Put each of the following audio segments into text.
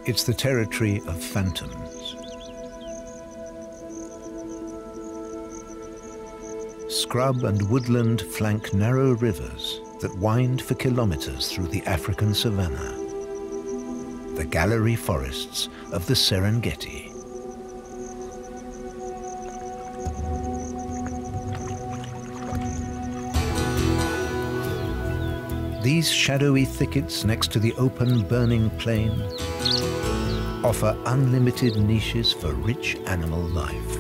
It's the territory of phantoms. Scrub and woodland flank narrow rivers that wind for kilometers through the African savanna. The gallery forests of the Serengeti. These shadowy thickets next to the open, burning plain offer unlimited niches for rich animal life.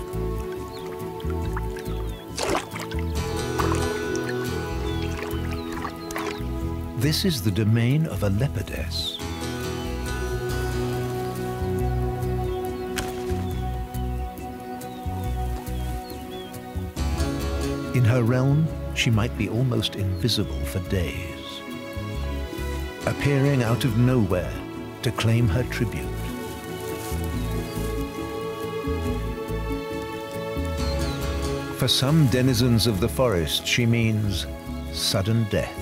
This is the domain of a leopardess. In her realm, she might be almost invisible for days, appearing out of nowhere to claim her tribute. For some denizens of the forest, she means sudden death.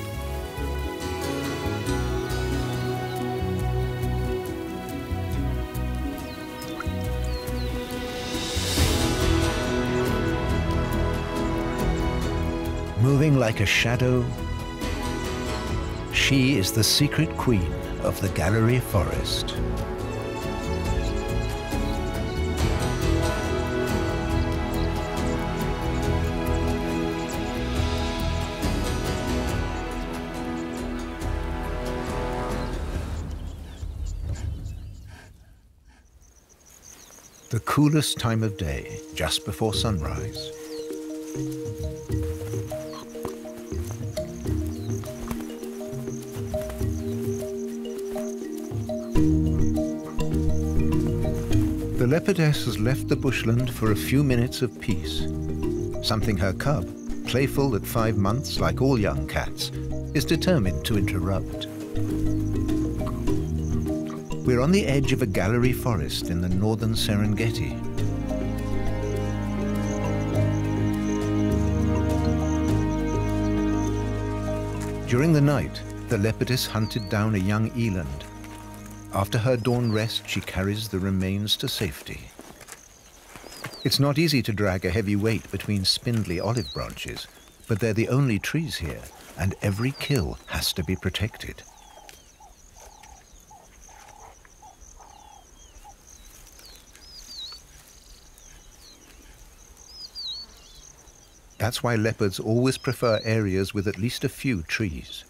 Moving like a shadow, she is the secret queen of the gallery forest. The coolest time of day, just before sunrise. The leopardess has left the bushland for a few minutes of peace, something her cub, playful at 5 months like all young cats, is determined to interrupt. We're on the edge of a gallery forest in the northern Serengeti. During the night, the leopardess hunted down a young eland. After her dawn rest, she carries the remains to safety. It's not easy to drag a heavy weight between spindly olive branches, but they're the only trees here, and every kill has to be protected. That's why leopards always prefer areas with at least a few trees.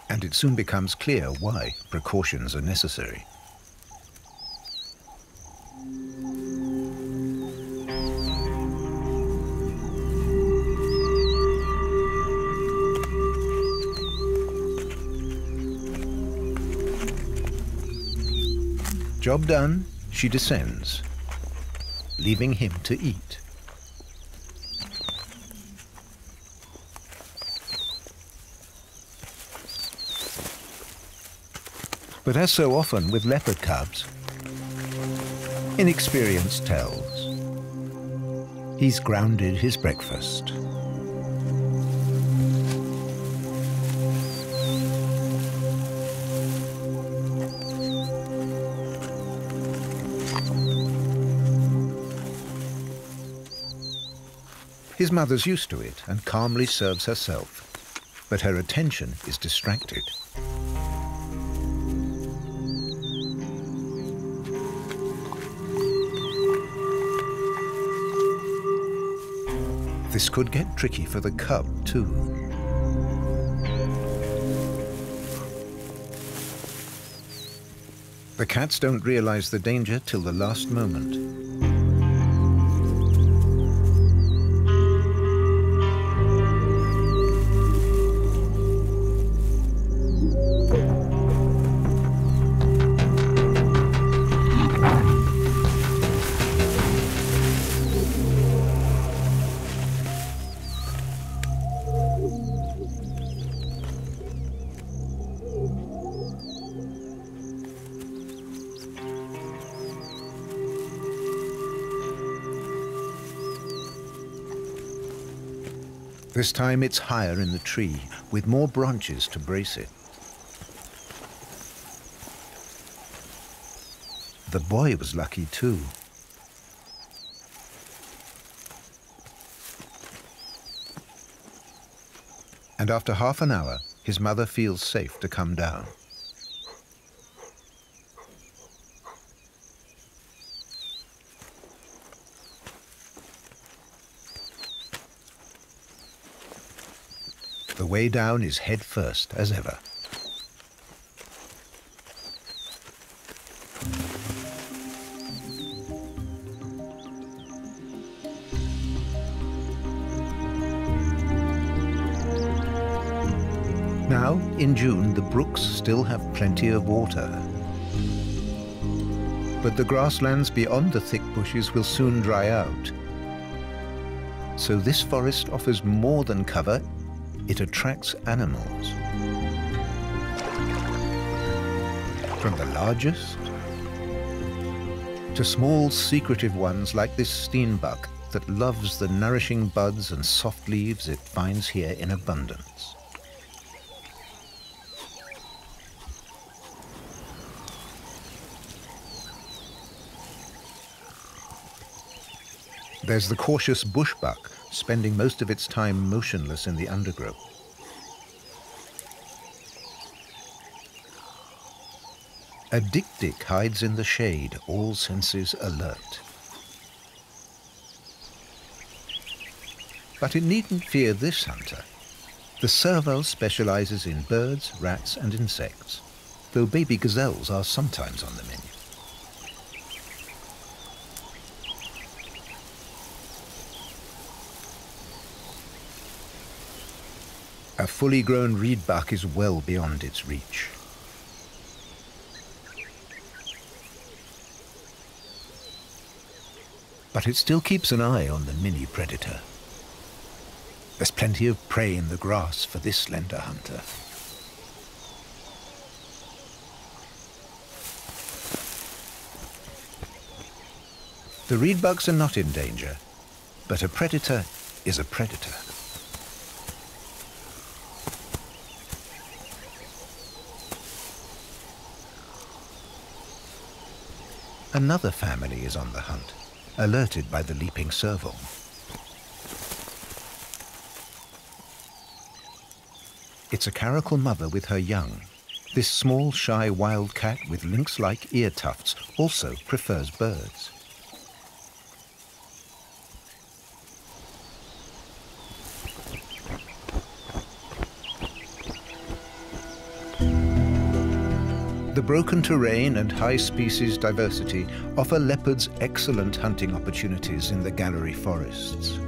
And it soon becomes clear why precautions are necessary. Job done, she descends, leaving him to eat. But as so often with leopard cubs, inexperience tells. He's grounded his breakfast. His mother's used to it and calmly serves herself, but her attention is distracted. This could get tricky for the cub, too. The cats don't realize the danger till the last moment. This time it's higher in the tree, with more branches to brace it. The boy was lucky too. And after half an hour, his mother feels safe to come down. The way down is head first, as ever. Now, in June, the brooks still have plenty of water. But the grasslands beyond the thick bushes will soon dry out. So this forest offers more than cover. It attracts animals. From the largest to small secretive ones like this steenbok that loves the nourishing buds and soft leaves it finds here in abundance. There's the cautious bushbuck, spending most of its time motionless in the undergrowth. A dik-dik hides in the shade, all senses alert. But it needn't fear this hunter. The serval specializes in birds, rats, and insects, though baby gazelles are sometimes on the menu. A fully grown reedbuck is well beyond its reach. But it still keeps an eye on the mini predator. There's plenty of prey in the grass for this slender hunter. The reedbucks are not in danger, but a predator is a predator. Another family is on the hunt, alerted by the leaping serval. It's a caracal mother with her young. This small, shy wildcat with lynx-like ear tufts also prefers birds. The broken terrain and high species diversity offer leopards excellent hunting opportunities in the gallery forests.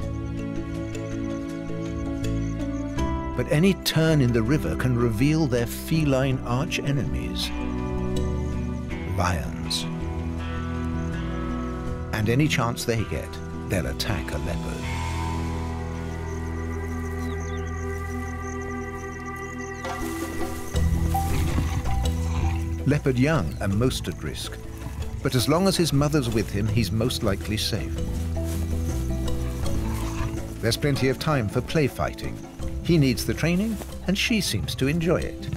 But any turn in the river can reveal their feline arch-enemies, lions. And any chance they get, they'll attack a leopard. Leopard young are most at risk, but as long as his mother's with him, he's most likely safe. There's plenty of time for play fighting. He needs the training, and she seems to enjoy it.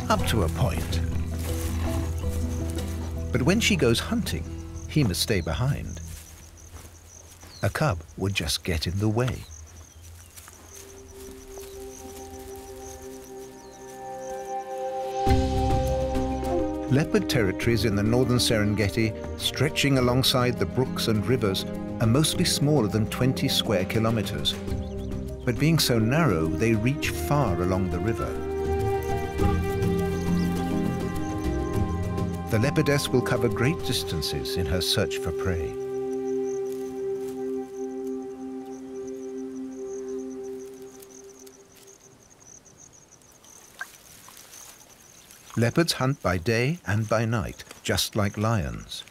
Up to a point. But when she goes hunting, he must stay behind. A cub would just get in the way. Leopard territories in the northern Serengeti, stretching alongside the brooks and rivers, are mostly smaller than 20 square kilometers. But being so narrow, they reach far along the river. The leopardess will cover great distances in her search for prey. Leopards hunt by day and by night, just like lions.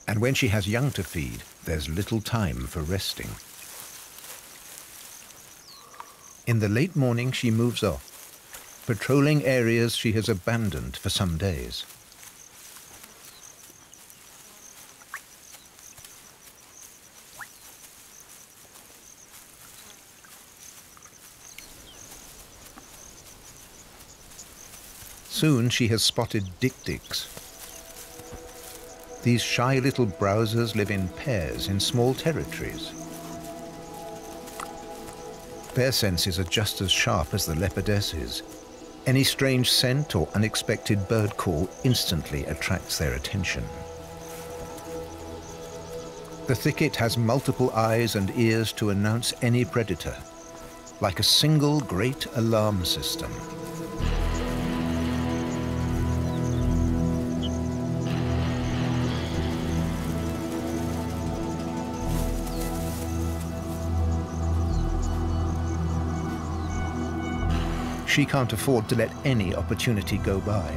And when she has young to feed, there's little time for resting. In the late morning, she moves off, patrolling areas she has abandoned for some days. Soon she has spotted dik-diks. These shy little browsers live in pairs in small territories. Their senses are just as sharp as the leopardess's. Any strange scent or unexpected bird call instantly attracts their attention. The thicket has multiple eyes and ears to announce any predator, like a single great alarm system. She can't afford to let any opportunity go by.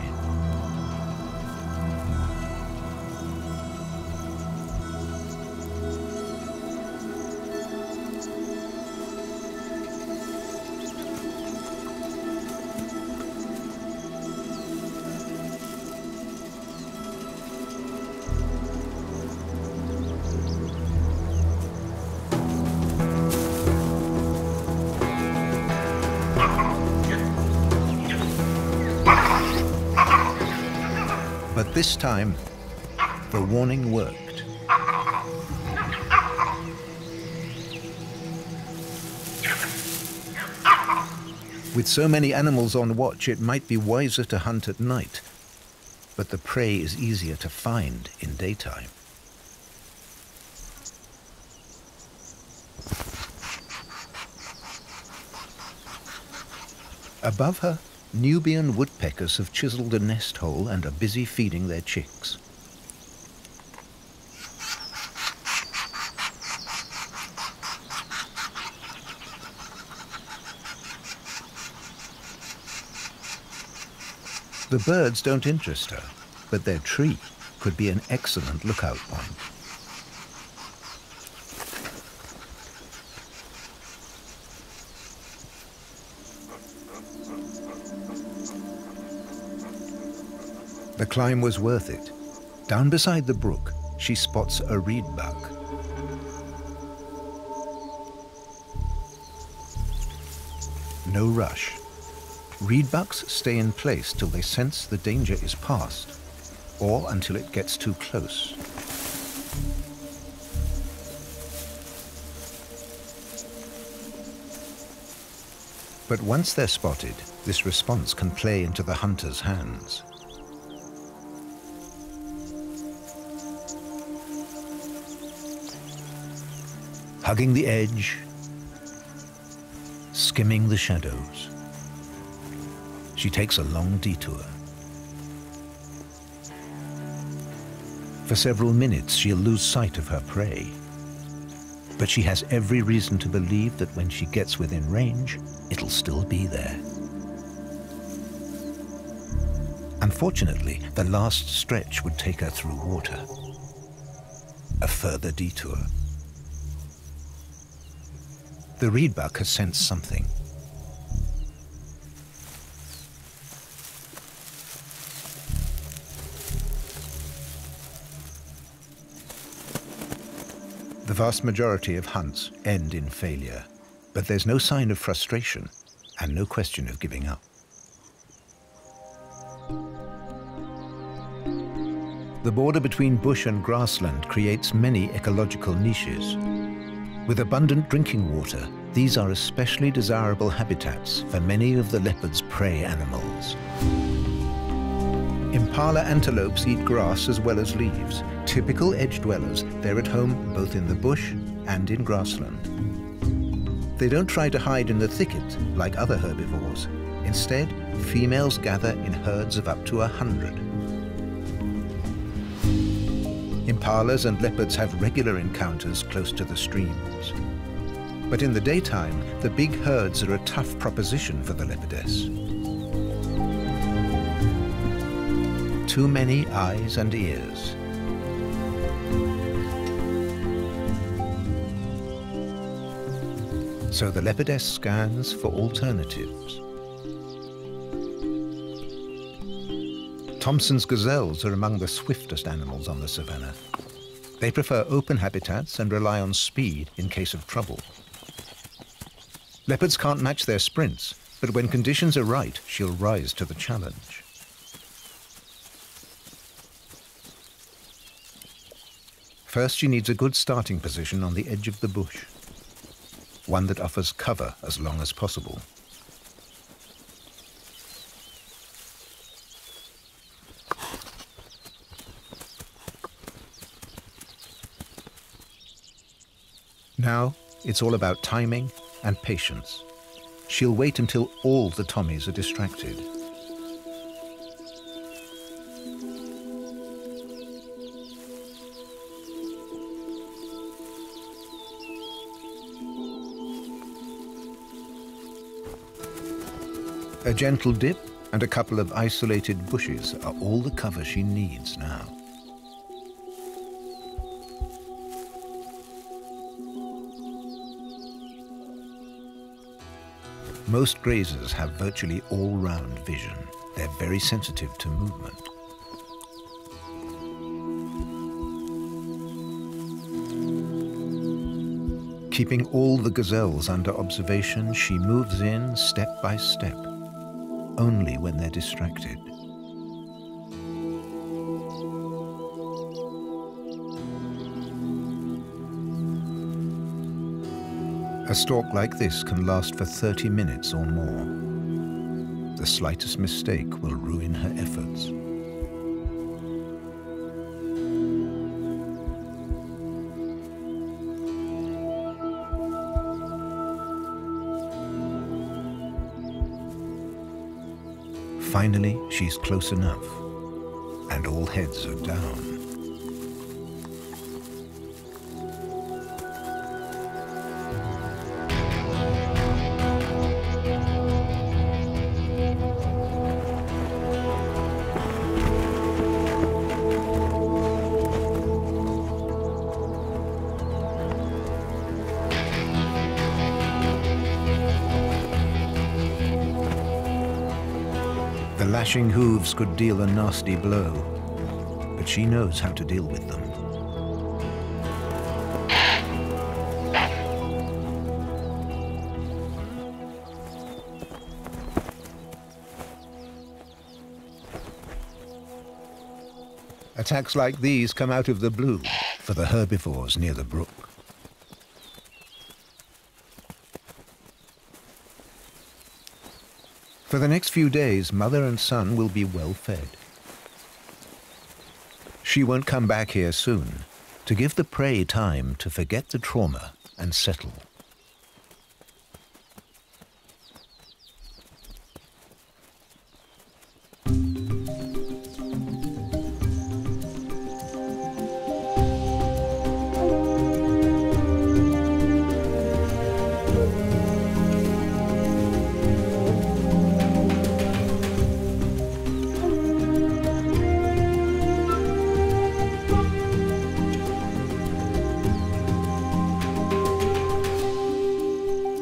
But this time, the warning worked. With so many animals on watch, it might be wiser to hunt at night, but the prey is easier to find in daytime. Above her, Nubian woodpeckers have chiseled a nest hole and are busy feeding their chicks. The birds don't interest her, but their tree could be an excellent lookout point. The climb was worth it. Down beside the brook, she spots a reedbuck. No rush. Reedbucks stay in place till they sense the danger is past, or until it gets too close. But once they're spotted, this response can play into the hunter's hands. Hugging the edge, skimming the shadows. She takes a long detour. For several minutes, she'll lose sight of her prey. But she has every reason to believe that when she gets within range, it'll still be there. Unfortunately, the last stretch would take her through water. A further detour. The reedbuck has sensed something. The vast majority of hunts end in failure, but there's no sign of frustration and no question of giving up. The border between bush and grassland creates many ecological niches. With abundant drinking water, these are especially desirable habitats for many of the leopard's prey animals. Impala antelopes eat grass as well as leaves. Typical edge dwellers, they're at home both in the bush and in grassland. They don't try to hide in the thicket like other herbivores. Instead, females gather in herds of up to 100. Impalas and leopards have regular encounters close to the streams. But in the daytime, the big herds are a tough proposition for the leopardess. Too many eyes and ears. So the leopardess scans for alternatives. Thompson's gazelles are among the swiftest animals on the savannah. They prefer open habitats and rely on speed in case of trouble. Leopards can't match their sprints, but when conditions are right, she'll rise to the challenge. First, she needs a good starting position on the edge of the bush, one that offers cover as long as possible. Now, it's all about timing and patience. She'll wait until all the Tommies are distracted. A gentle dip and a couple of isolated bushes are all the cover she needs now. Most grazers have virtually all-round vision. They're very sensitive to movement. Keeping all the gazelles under observation, she moves in step by step, only when they're distracted. A stalk like this can last for 30 minutes or more. The slightest mistake will ruin her efforts. Finally, she's close enough, and all heads are down. The lashing hooves could deal a nasty blow, but she knows how to deal with them. Attacks like these come out of the blue for the herbivores near the brook. For the next few days, mother and son will be well fed. She won't come back here soon, to give the prey time to forget the trauma and settle.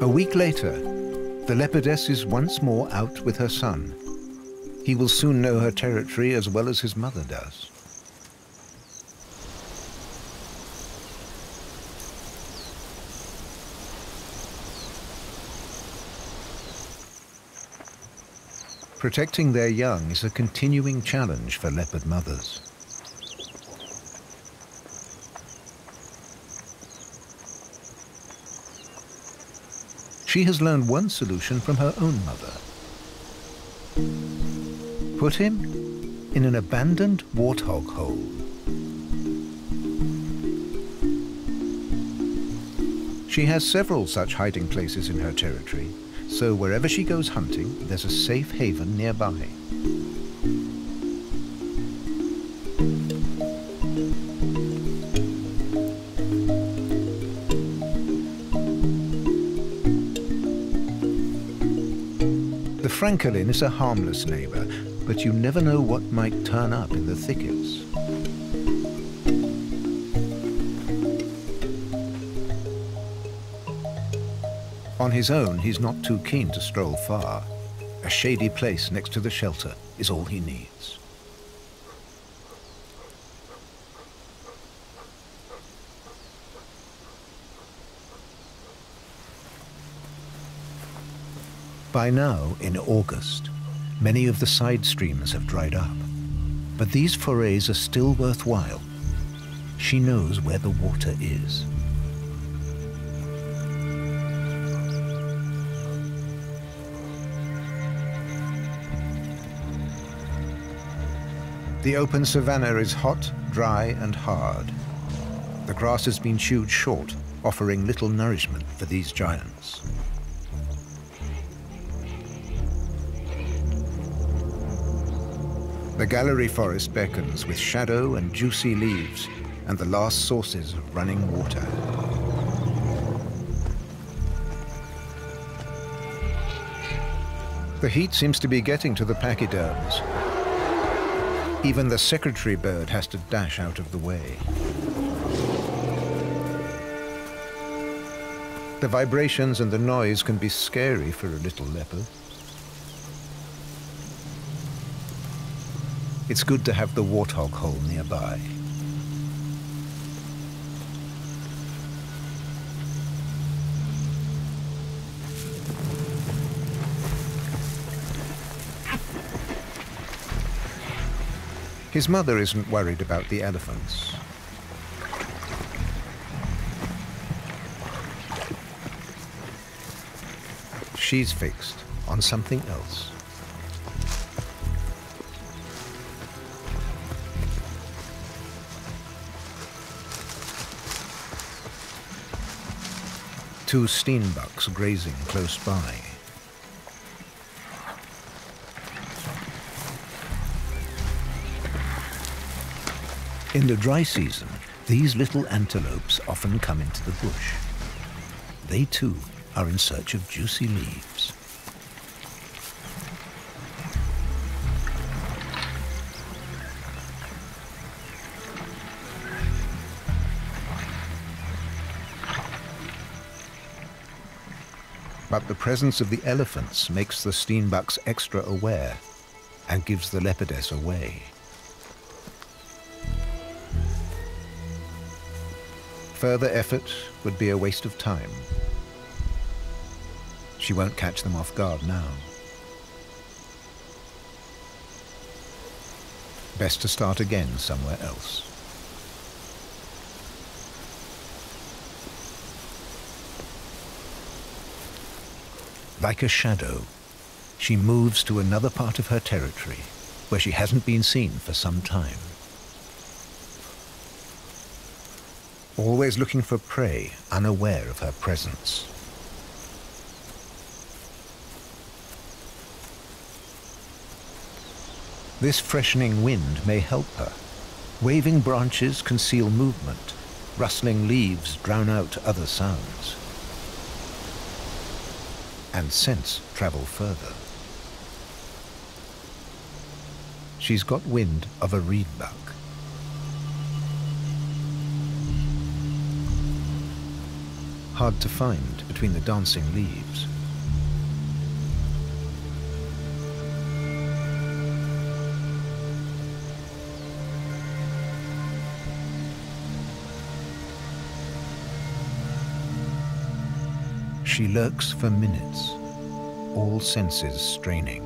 A week later, the leopardess is once more out with her son. He will soon know her territory as well as his mother does. Protecting their young is a continuing challenge for leopard mothers. She has learned one solution from her own mother. Put him in an abandoned warthog hole. She has several such hiding places in her territory, so wherever she goes hunting, there's a safe haven nearby. The francolin is a harmless neighbor, but you never know what might turn up in the thickets. On his own, he's not too keen to stroll far. A shady place next to the shelter is all he needs. By now, in August, many of the side streams have dried up. But these forays are still worthwhile. She knows where the water is. The open savanna is hot, dry, and hard. The grass has been chewed short, offering little nourishment for these giants. The gallery forest beckons with shadow and juicy leaves and the last sources of running water. The heat seems to be getting to the pachyderms. Even the secretary bird has to dash out of the way. The vibrations and the noise can be scary for a little leopard. It's good to have the warthog hole nearby. His mother isn't worried about the elephants. She's fixed on something else. Two steenbucks grazing close by. In the dry season, these little antelopes often come into the bush. They too are in search of juicy leaves. But the presence of the elephants makes the steenbucks extra aware and gives the leopardess away. Further effort would be a waste of time. She won't catch them off guard now. Best to start again somewhere else. Like a shadow, she moves to another part of her territory where she hasn't been seen for some time. Always looking for prey, unaware of her presence. This freshening wind may help her. Waving branches conceal movement. Rustling leaves drown out other sounds. And scents travel further. She's got wind of a reedbuck. Hard to find between the dancing leaves. She lurks for minutes, all senses straining.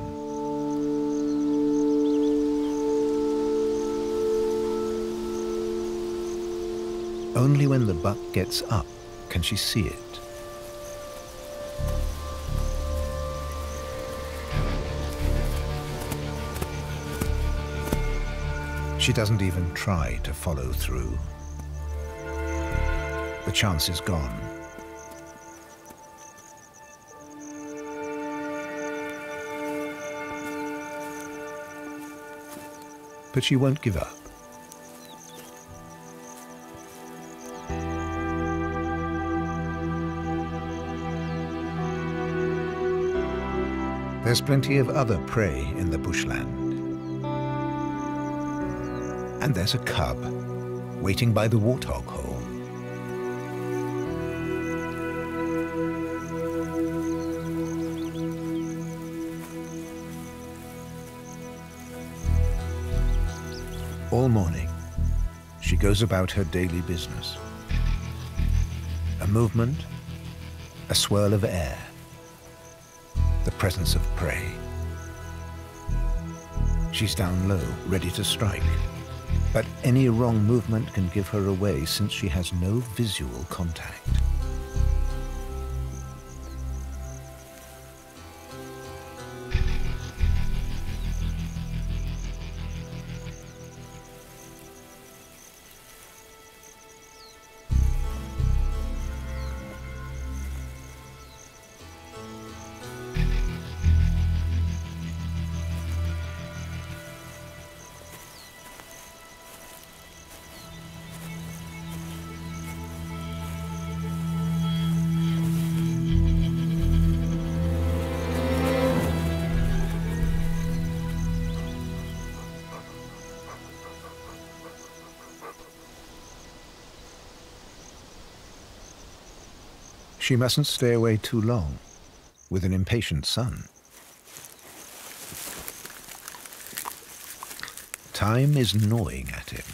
Only when the buck gets up can she see it. She doesn't even try to follow through. The chance is gone. But she won't give up. There's plenty of other prey in the bushland. And there's a cub waiting by the warthog hole. All morning, she goes about her daily business. A movement, a swirl of air, the presence of prey. She's down low, ready to strike. But any wrong movement can give her away since she has no visual contact. She mustn't stay away too long, with an impatient son. Time is gnawing at him.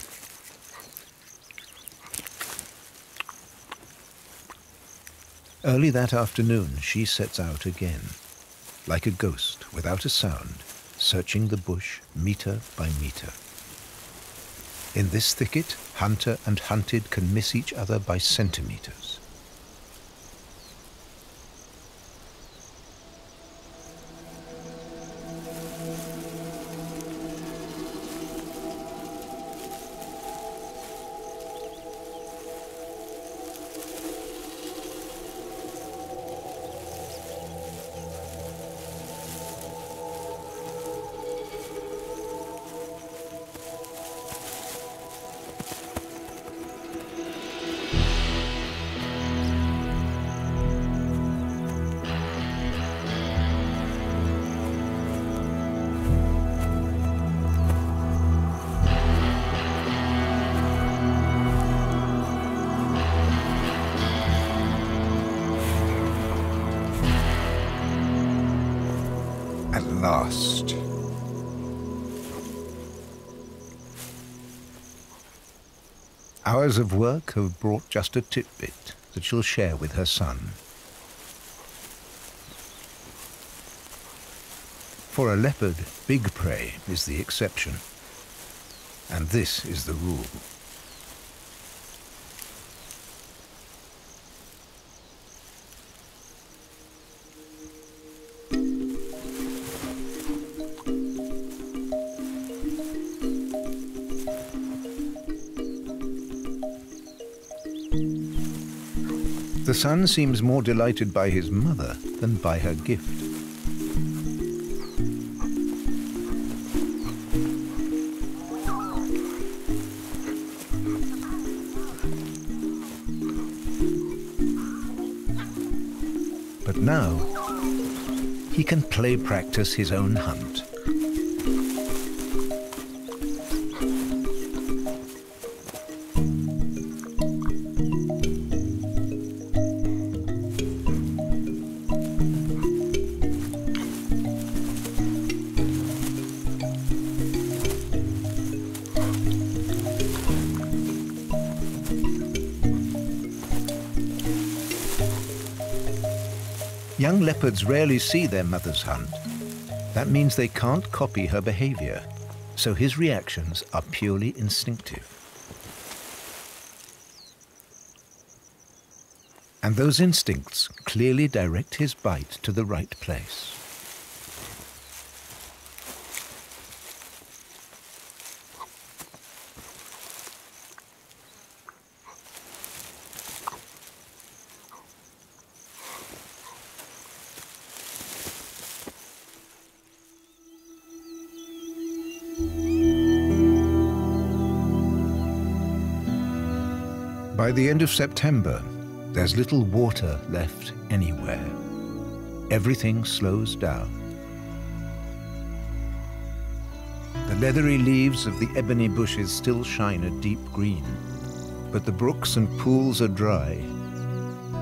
Early that afternoon, she sets out again, like a ghost, without a sound, searching the bush meter by meter. In this thicket, hunter and hunted can miss each other by centimeters. At last. Hours of work have brought just a tidbit that she'll share with her son. For a leopard, big prey is the exception, and this is the rule. The son seems more delighted by his mother than by her gift. But now, he can play practice his own hunt. Young leopards rarely see their mothers hunt. That means they can't copy her behavior, so his reactions are purely instinctive. And those instincts clearly direct his bite to the right place. By the end of September, there's little water left anywhere. Everything slows down. The leathery leaves of the ebony bushes still shine a deep green, but the brooks and pools are dry.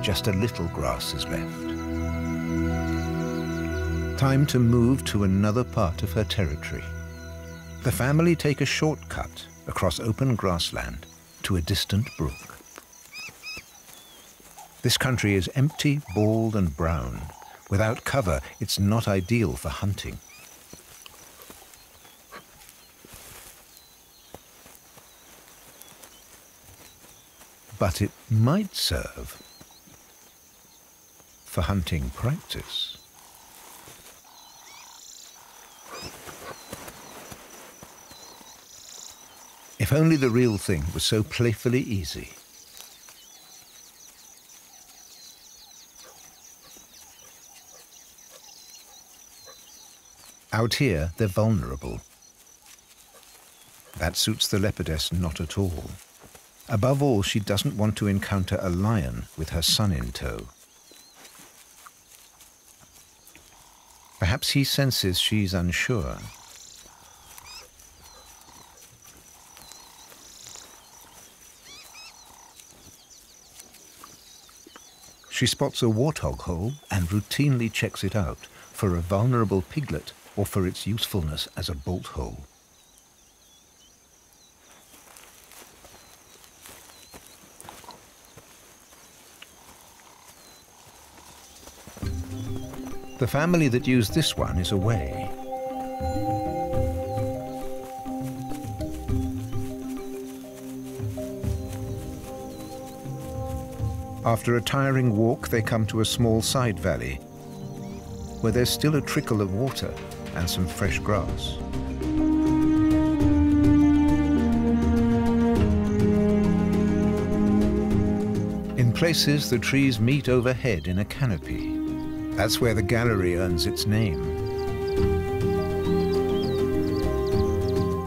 Just a little grass is left. Time to move to another part of her territory. The family take a shortcut across open grassland to a distant brook. This country is empty, bald and brown. Without cover, it's not ideal for hunting. But it might serve for hunting practice. If only the real thing was so playfully easy. Out here, they're vulnerable. That suits the leopardess not at all. Above all, she doesn't want to encounter a lion with her son in tow. Perhaps he senses she's unsure. She spots a warthog hole and routinely checks it out for a vulnerable piglet or for its usefulness as a bolt hole. The family that used this one is away. After a tiring walk, they come to a small side valley where there's still a trickle of water and some fresh grass. In places, the trees meet overhead in a canopy. That's where the gallery earns its name.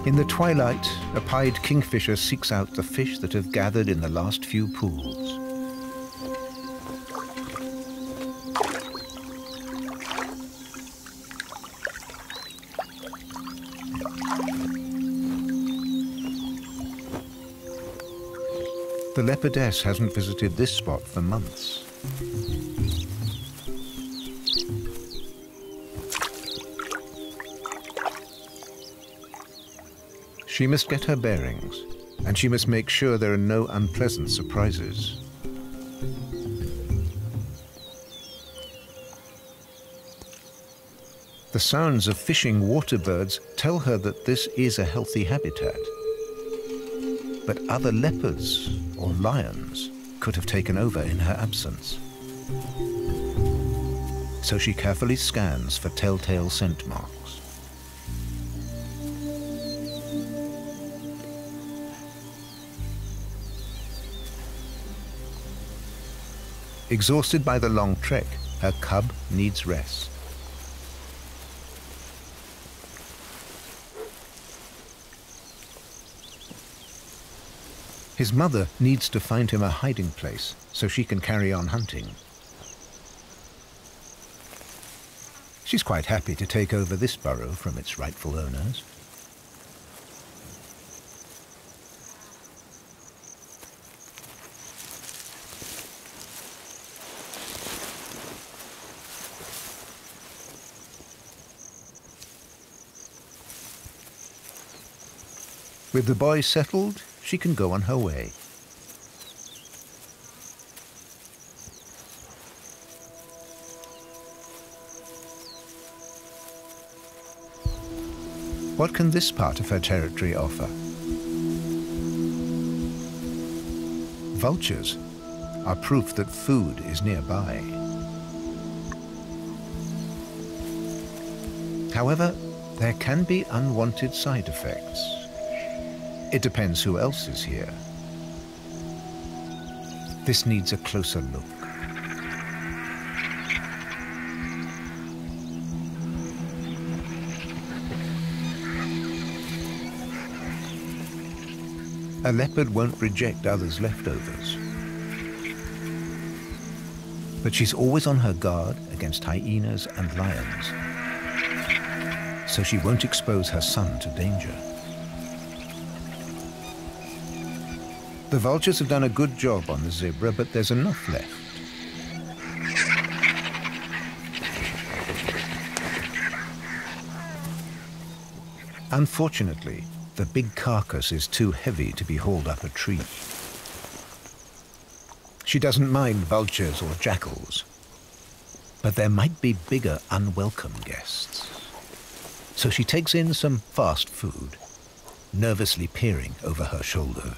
In the twilight, a pied kingfisher seeks out the fish that have gathered in the last few pools. The leopardess hasn't visited this spot for months. She must get her bearings, and she must make sure there are no unpleasant surprises. The sounds of fishing water birds tell her that this is a healthy habitat. But other leopards or lions could have taken over in her absence. So she carefully scans for telltale scent marks. Exhausted by the long trek, her cub needs rest. His mother needs to find him a hiding place so she can carry on hunting. She's quite happy to take over this burrow from its rightful owners. With the boy settled, she can go on her way. What can this part of her territory offer? Vultures are proof that food is nearby. However, there can be unwanted side effects. It depends who else is here. This needs a closer look. A leopard won't reject others' leftovers. But she's always on her guard against hyenas and lions, so she won't expose her son to danger. The vultures have done a good job on the zebra, but there's enough left. Unfortunately, the the big carcass is too heavy to be hauled up a tree. She doesn't mind vultures or jackals, but there might be bigger unwelcome guests. So she takes in some fast food, nervously peering over her shoulder.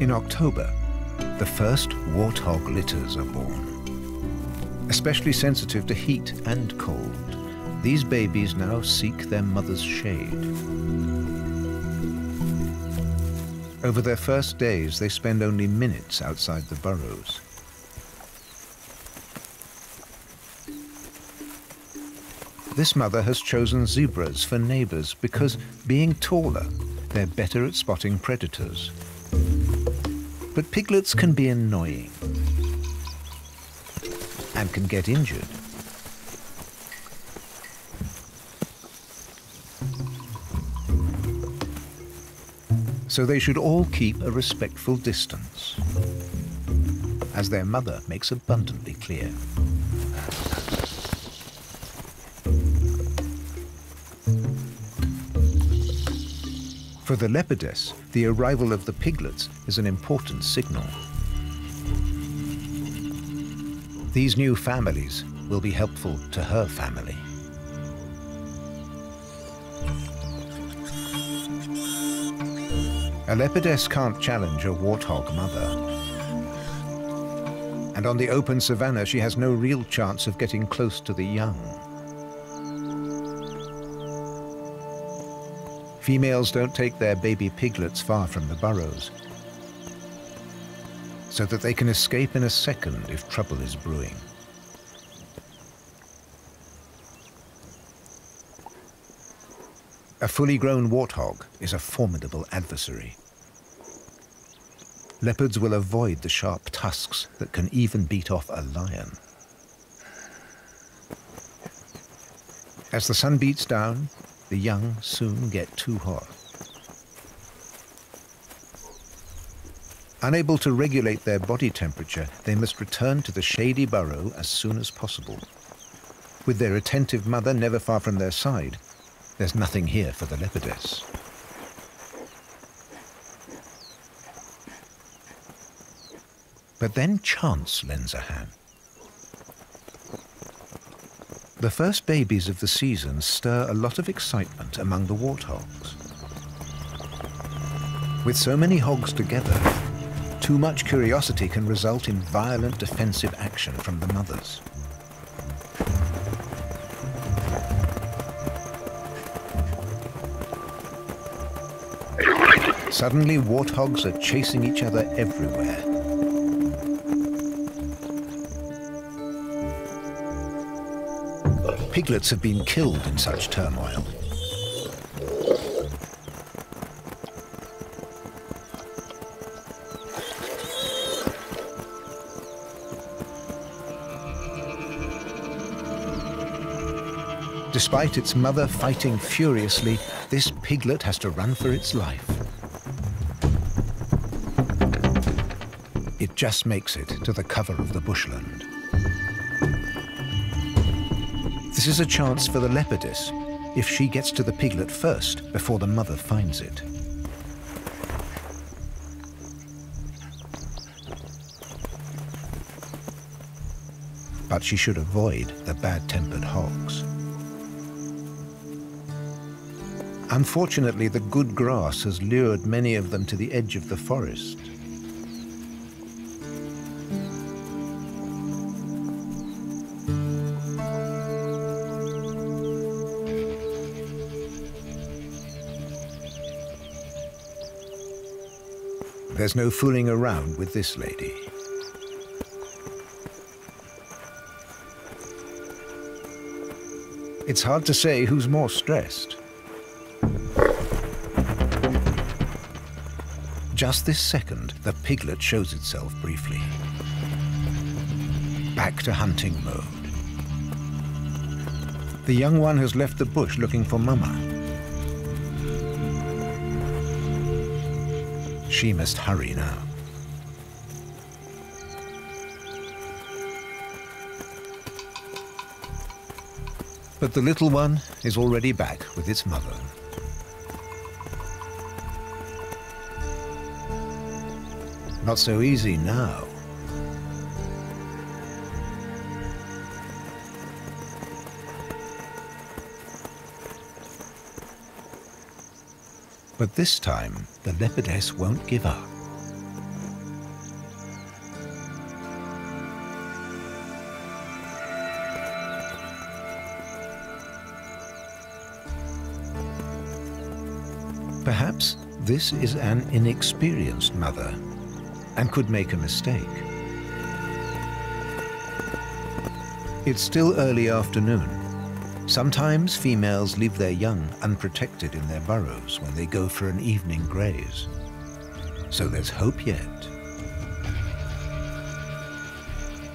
In October, the first warthog litters are born. Especially sensitive to heat and cold, these babies now seek their mother's shade. Over their first days, they spend only minutes outside the burrows. This mother has chosen zebras for neighbors because, being taller, they're better at spotting predators. But piglets can be annoying and can get injured. So they should all keep a respectful distance, as their mother makes abundantly clear. For the leopardess, the arrival of the piglets is an important signal. These new families will be helpful to her family. A leopardess can't challenge a warthog mother. And on the open savanna, she has no real chance of getting close to the young. Females don't take their baby piglets far from the burrows, so that they can escape in a second if trouble is brewing. A fully grown warthog is a formidable adversary. Leopards will avoid the sharp tusks that can even beat off a lion. As the sun beats down, the young soon get too hot. Unable to regulate their body temperature, they must return to the shady burrow as soon as possible. With their attentive mother never far from their side, there's nothing here for the leopardess. But then chance lends a hand. The first babies of the season stir a lot of excitement among the warthogs. With so many hogs together, too much curiosity can result in violent defensive action from the mothers. Suddenly, warthogs are chasing each other everywhere. Piglets have been killed in such turmoil. Despite its mother fighting furiously, this piglet has to run for its life. It just makes it to the cover of the bushland. This is a chance for the leopardess if she gets to the piglet first before the mother finds it. But she should avoid the bad-tempered hogs. Unfortunately, the good grass has lured many of them to the edge of the forest. There's no fooling around with this lady. It's hard to say who's more stressed. just this second, the piglet shows itself briefly. Back to hunting mode. The young one has left the bush looking for Mama. She must hurry now. But the little one is already back with its mother. Not so easy now. But this time, the leopardess won't give up. Perhaps this is an inexperienced mother and could make a mistake. It's still early afternoon. Sometimes females leave their young unprotected in their burrows when they go for an evening graze. So there's hope yet.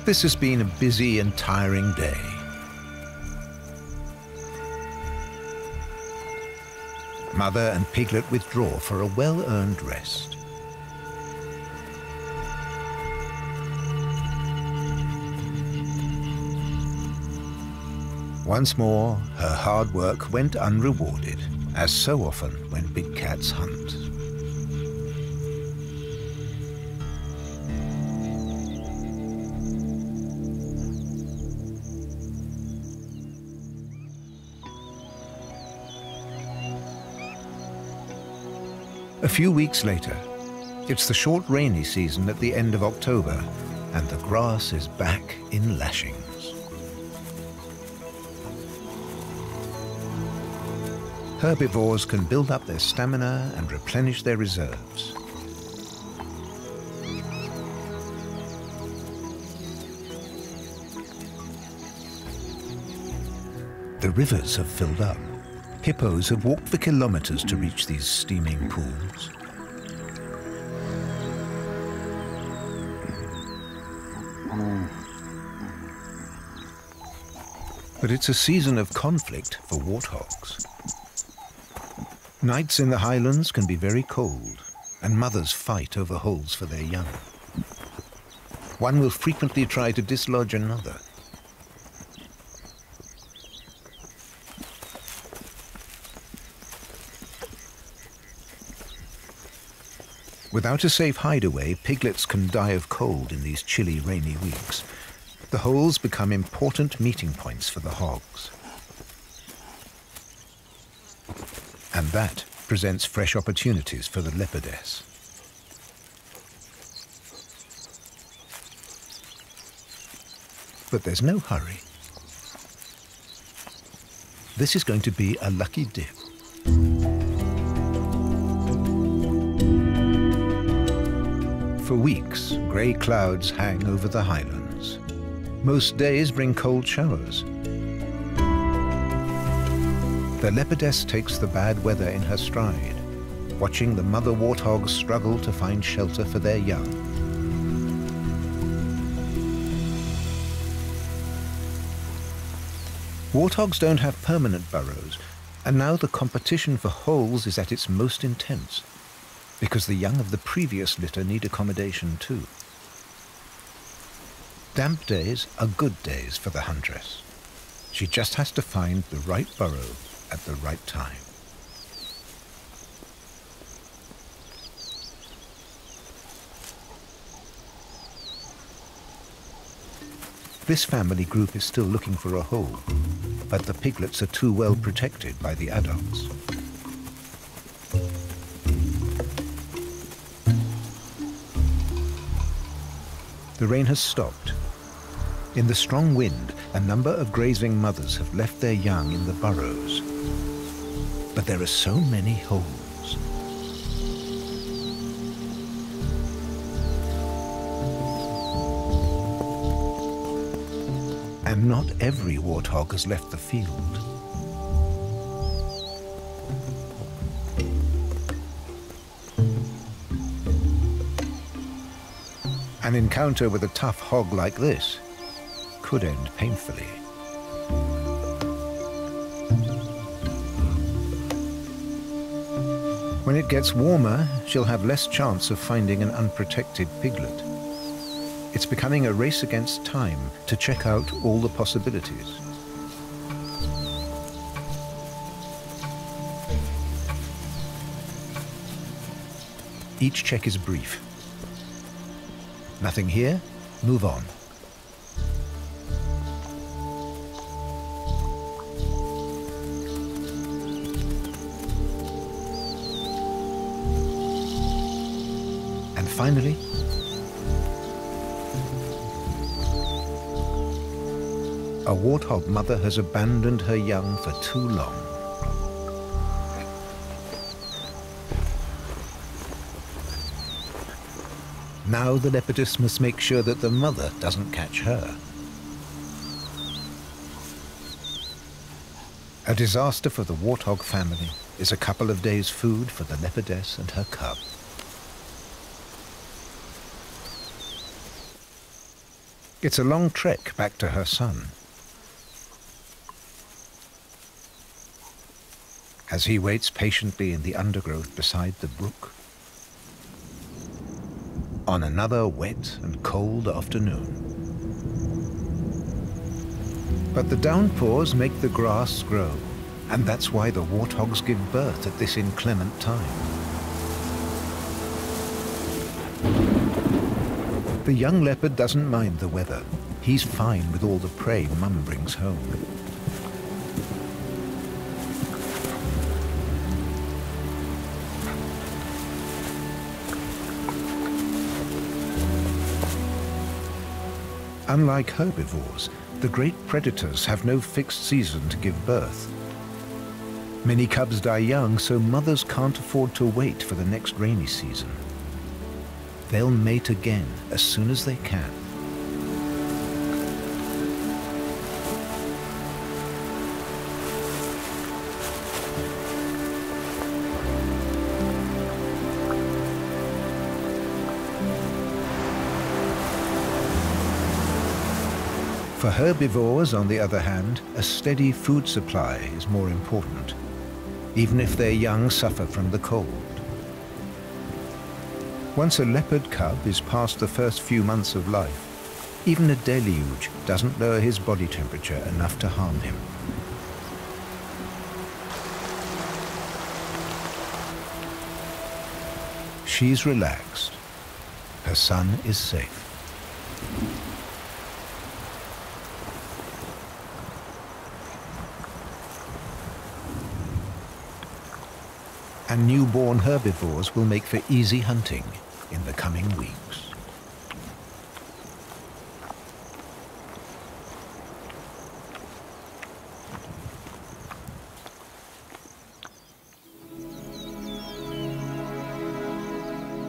This has been a busy and tiring day. Mother and piglet withdraw for a well-earned rest. Once more, her hard work went unrewarded, as so often when big cats hunt. A few weeks later, it's the short rainy season at the end of October, and the grass is back in lashings. Herbivores can build up their stamina and replenish their reserves. The rivers have filled up. Hippos have walked for kilometers to reach these steaming pools. But it's a season of conflict for warthogs. Nights in the highlands can be very cold, and mothers fight over holes for their young. One will frequently try to dislodge another. Without a safe hideaway, piglets can die of cold in these chilly, rainy weeks. The holes become important meeting points for the hogs. And that presents fresh opportunities for the leopardess. But there's no hurry. This is going to be a lucky dip. For weeks, grey clouds hang over the highlands. Most days bring cold showers. The leopardess takes the bad weather in her stride, watching the mother warthogs struggle to find shelter for their young. Warthogs don't have permanent burrows, and now the competition for holes is at its most intense, because the young of the previous litter need accommodation too. Damp days are good days for the huntress. She just has to find the right burrow at the right time. This family group is still looking for a hole, but the piglets are too well protected by the adults. The rain has stopped. In the strong wind, a number of grazing mothers have left their young in the burrows. But there are so many holes. And not every warthog has left the field. An encounter with a tough hog like this could end painfully. When it gets warmer, she'll have less chance of finding an unprotected piglet. It's becoming a race against time to check out all the possibilities. Each check is brief. Nothing here, move on. And finally, a warthog mother has abandoned her young for too long. Now the leopardess must make sure that the mother doesn't catch her. A disaster for the warthog family is a couple of days' food for the leopardess and her cub. It's a long trek back to her son. As he waits patiently in the undergrowth beside the brook, on another wet and cold afternoon. But the downpours make the grass grow, and that's why the warthogs give birth at this inclement time. The young leopard doesn't mind the weather. He's fine with all the prey Mum brings home. Unlike herbivores, the great predators have no fixed season to give birth. Many cubs die young, so mothers can't afford to wait for the next rainy season. They'll mate again as soon as they can. For herbivores, on the other hand, a steady food supply is more important, even if their young suffer from the cold. Once a leopard cub is past the first few months of life, even a deluge doesn't lower his body temperature enough to harm him. She's relaxed. Her son is safe. And newborn herbivores will make for easy hunting in the coming weeks.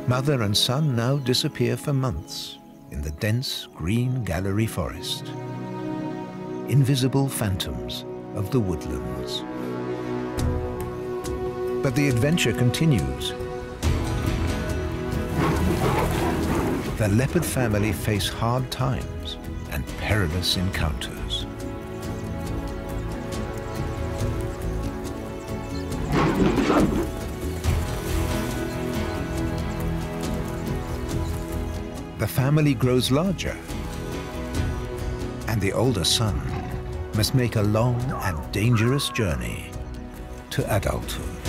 Mother and son now disappear for months in the dense green gallery forest. Invisible phantoms of the woodlands. But the adventure continues. The leopard family face hard times and perilous encounters. The family grows larger, and the older son must make a long and dangerous journey to adulthood.